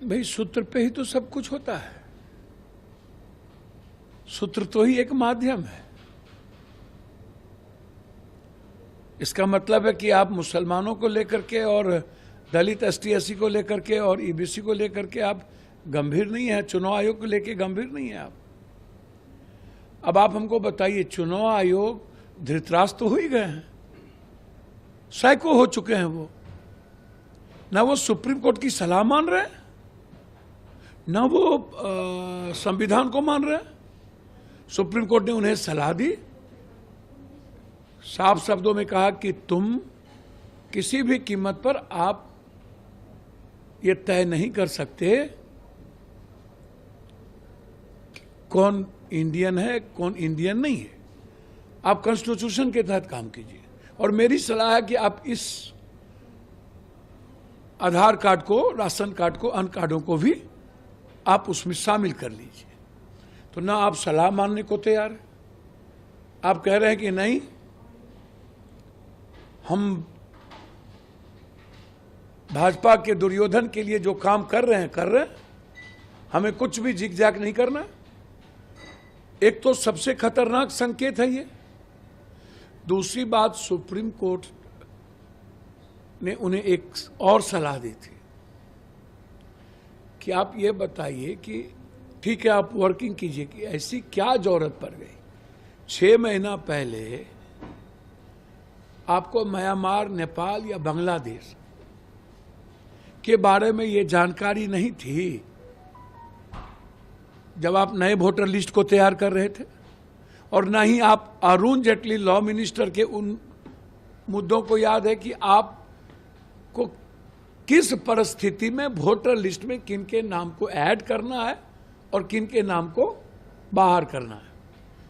भाई सूत्र पे ही तो सब कुछ होता है। सूत्र तो ही एक माध्यम है। इसका मतलब है कि आप मुसलमानों को लेकर के और दलित ST/SC को लेकर के और EBC को लेकर के आप गंभीर नहीं है, चुनाव आयोग को लेकर गंभीर नहीं है आप। अब आप हमको बताइए, चुनाव आयोग धृतराष्ट्र तो हो ही गए हैं, साइको हो चुके हैं वो। ना वो सुप्रीम कोर्ट की सलाह मान रहे हैं, ना वो संविधान को मान रहे हैं। सुप्रीम कोर्ट ने उन्हें सलाह दी, साफ शब्दों में कहा कि तुम किसी भी कीमत पर आप ये तय नहीं कर सकते कौन इंडियन है कौन इंडियन नहीं है। आप कॉन्स्टिट्यूशन के तहत काम कीजिए। और मेरी सलाह है कि आप इस आधार कार्ड को, राशन कार्ड को, अन्य कार्डों को भी आप उसमें शामिल कर लीजिए। तो ना आप सलाह मानने को तैयार है, आप कह रहे हैं कि नहीं, हम भाजपा के दुर्योधन के लिए जो काम कर रहे हैं, हमें कुछ भी जिग-जैग नहीं करना। एक तो सबसे खतरनाक संकेत है ये। दूसरी बात, सुप्रीम कोर्ट ने उन्हें एक और सलाह दी थी कि आप ये बताइए कि ठीक है आप वर्किंग कीजिए कि ऐसी क्या जरूरत पड़ गई। 6 महीना पहले आपको म्यांमार, नेपाल या बांग्लादेश के बारे में ये जानकारी नहीं थी जब आप नए वोटर लिस्ट को तैयार कर रहे थे, और ना ही आप अरुण जेटली लॉ मिनिस्टर के उन मुद्दों को याद है कि आपको किस परिस्थिति में वोटर लिस्ट में किन के नाम को ऐड करना है और किन के नाम को बाहर करना है।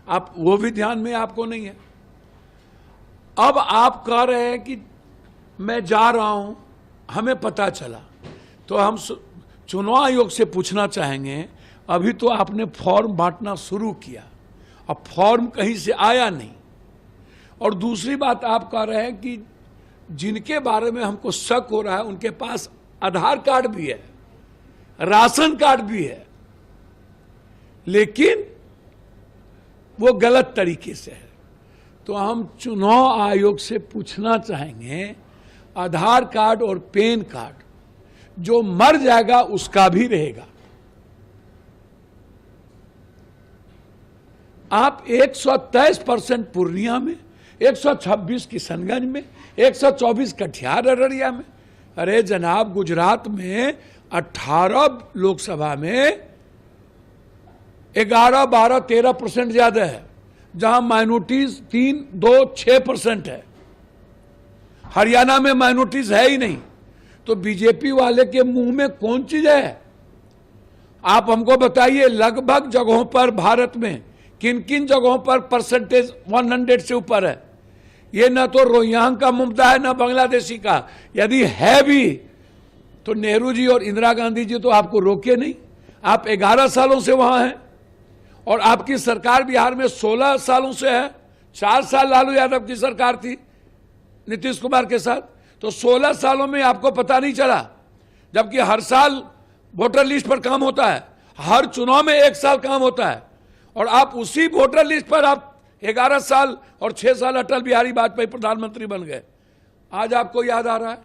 आप वो भी ध्यान में आपको नहीं है। अब आप कह रहे हैं कि मैं जा रहा हूं, हमें पता चला। तो हम चुनाव आयोग से पूछना चाहेंगे, अभी तो आपने फॉर्म बांटना शुरू किया, अब फॉर्म कहीं से आया नहीं। और दूसरी बात आप कह रहे हैं कि जिनके बारे में हमको शक हो रहा है उनके पास आधार कार्ड भी है, राशन कार्ड भी है, लेकिन वो गलत तरीके से है। तो हम चुनाव आयोग से पूछना चाहेंगे, आधार कार्ड और पैन कार्ड जो मर जाएगा उसका भी रहेगा। आप 123% पूर्णिया में, 126 किशनगंज में, 124 कटिहार अररिया में। अरे जनाब, गुजरात में 18 लोकसभा में 11, 12, 13% ज्यादा है, जहां माइनॉरिटीज 3, 2, 6% है। हरियाणा में माइनॉरिटीज है ही नहीं। तो बीजेपी वाले के मुंह में कौन चीज है? आप हमको बताइए, लगभग जगहों पर भारत में किन किन जगहों पर परसेंटेज 100 से ऊपर है। ये ना तो रोहिंग्या का मुद्दा है ना बांग्लादेशी का। यदि है भी तो नेहरू जी और इंदिरा गांधी जी तो आपको रोके नहीं। आप 11 सालों से वहां हैं और आपकी सरकार बिहार में 16 सालों से है। 4 साल लालू यादव की सरकार थी नीतीश कुमार के साथ। तो 16 सालों में आपको पता नहीं चला, जबकि हर साल वोटर लिस्ट पर काम होता है, हर चुनाव में 1 साल काम होता है। और आप उसी वोटर लिस्ट पर आप 11 साल और 6 साल अटल बिहारी वाजपेयी प्रधानमंत्री बन गए। आज आपको याद आ रहा है।